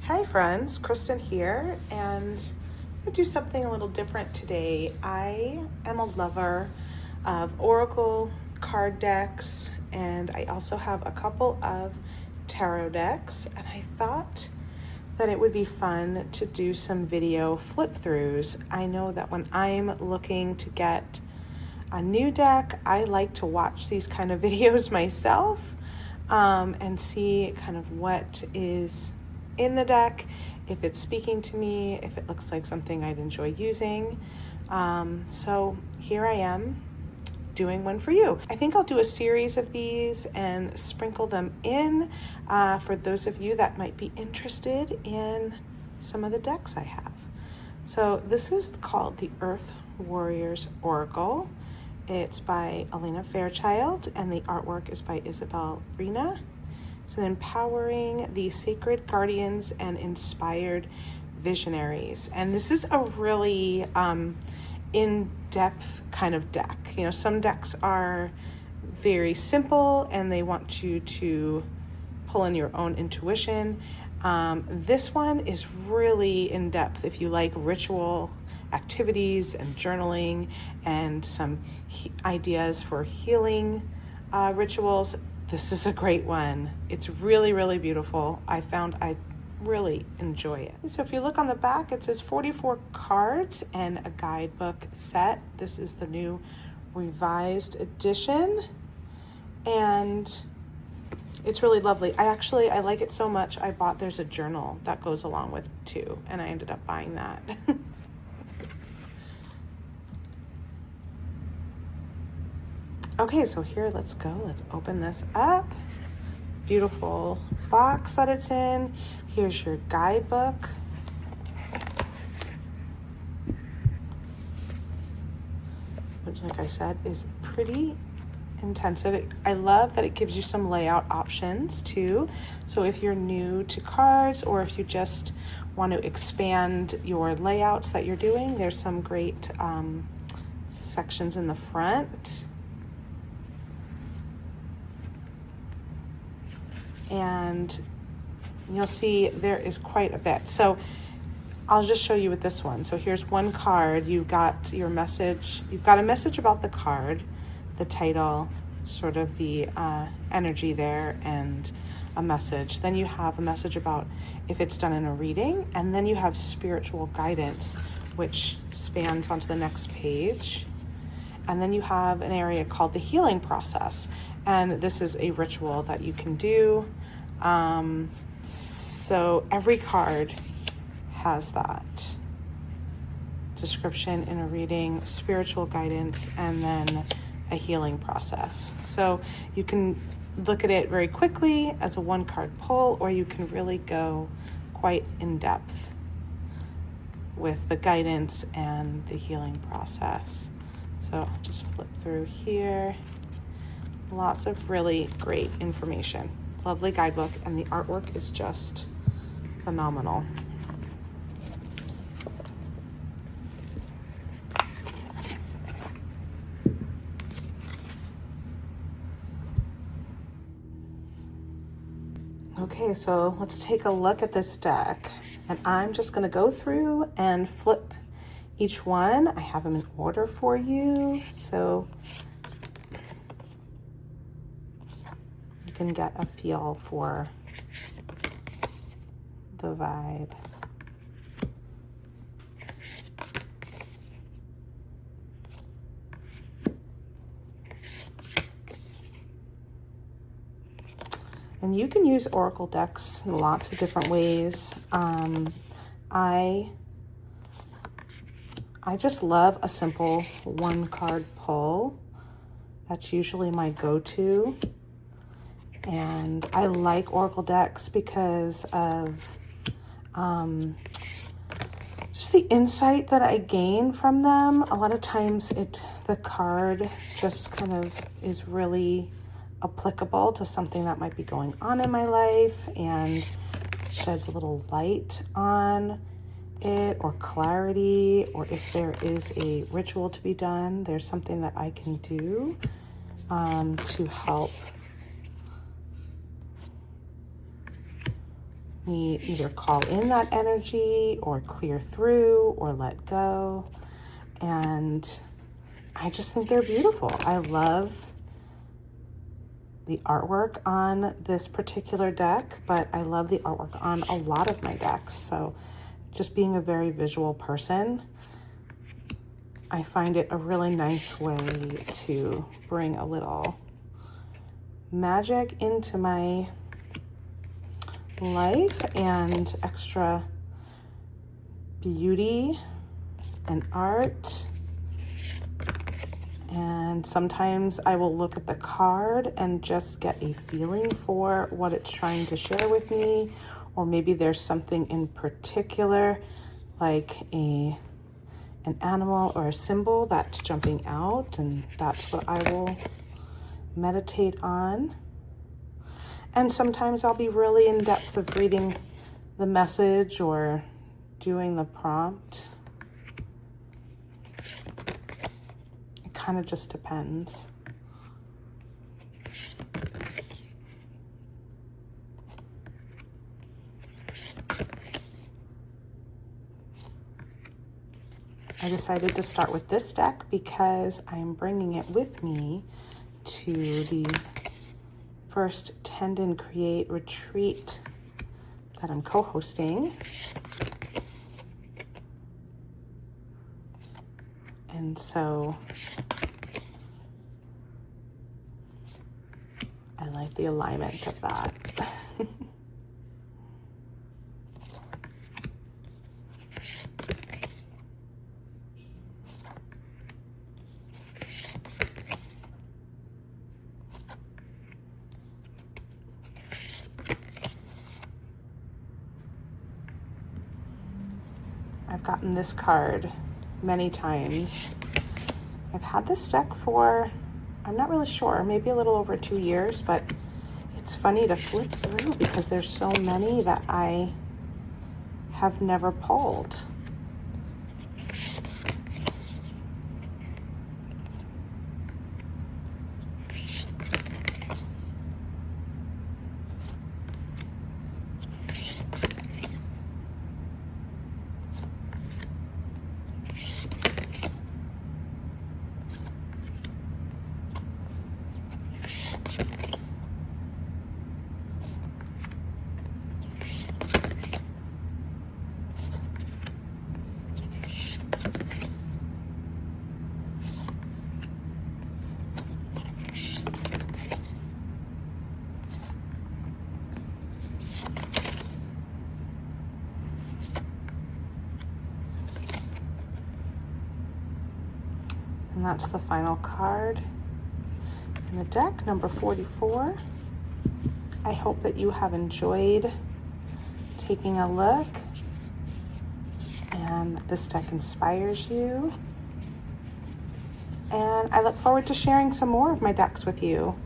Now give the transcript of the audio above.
Hi friends, Kristen here, and I'm going to do something a little different today. I am a lover of oracle card decks, and I also have a couple of tarot decks, and I thought that it would be fun to do some video flip throughs. I know that when I'm looking to get a new deck, I like to watch these kind of videos myself and see kind of what is in the deck, if it's speaking to me, if it looks like something I'd enjoy using. So here I am doing one for you. I think I'll do a series of these and sprinkle them in for those of you that might be interested in some of the decks I have. So this is called the Earth Warriors Oracle. It's by Alana Fairchild, and the artwork is by Isabel, Bryna. It's an empowering the sacred guardians and inspired visionaries. And this is a really in-depth kind of deck. You know, some decks are very simple and they want you to pull in your own intuition. This one is really in-depth if you like ritual activities and journaling and some ideas for healing rituals. This is a great one. It's really, really beautiful. I found I really enjoy it. So if you look on the back, it says 44 cards and a guidebook set. This is the new revised edition, and it's really lovely. I like it so much. There's a journal that goes along with it too, and I ended up buying that. Okay, so here, let's go. Let's open this up. Beautiful box that it's in. Here's your guidebook. Which, like I said, is pretty intensive. I love that it gives you some layout options too. So if you're new to cards, or if you just want to expand your layouts that you're doing, there's some great sections in the front. And you'll see there is quite a bit. So I'll just show you with this one. So here's one card. You've got your message. You've got a message about the card, the title, sort of the energy there, and a message. Then you have a message about if it's done in a reading, and then you have spiritual guidance, which spans onto the next page. And then you have an area called the healing process. And this is a ritual that you can do. So every card has that description in a reading, spiritual guidance, and then a healing process. So you can look at it very quickly as a one card pull, or you can really go quite in depth with the guidance and the healing process. So I'll just flip through here. Lots of really great information. Lovely guidebook, and the artwork is just phenomenal. Okay, so let's take a look at this deck, and I'm just going to go through and flip each one. I have them in order for you, so you can get a feel for the vibe. And you can use oracle decks in lots of different ways. I just love a simple one card pull. That's usually my go-to. And I like oracle decks because of just the insight that I gain from them. A lot of times the card just kind of is really applicable to something that might be going on in my life and sheds a little light on it, or clarity, or if there is a ritual to be done, there's something that I can do to help me either call in that energy or clear through or let go. And I just think they're beautiful. I love the artwork on this particular deck, but I love the artwork on a lot of my decks. So just being a very visual person, I find it a really nice way to bring a little magic into my life and extra beauty and art. And sometimes I will look at the card and just get a feeling for what it's trying to share with me, or maybe there's something in particular, like an animal or a symbol that's jumping out, and that's what I will meditate on. And sometimes I'll be really in depth of reading the message or doing the prompt. It kind of just depends. I decided to start with this deck because I'm bringing it with me to the first Tend and Create retreat that I'm co-hosting. And so I like the alignment of that. I've gotten this card many times. I've had this deck for, I'm not really sure, maybe a little over 2 years, but it's funny to flip through because there's so many that I have never pulled. And that's the final card in the deck, number 44. I hope that you have enjoyed taking a look and this deck inspires you. And I look forward to sharing some more of my decks with you.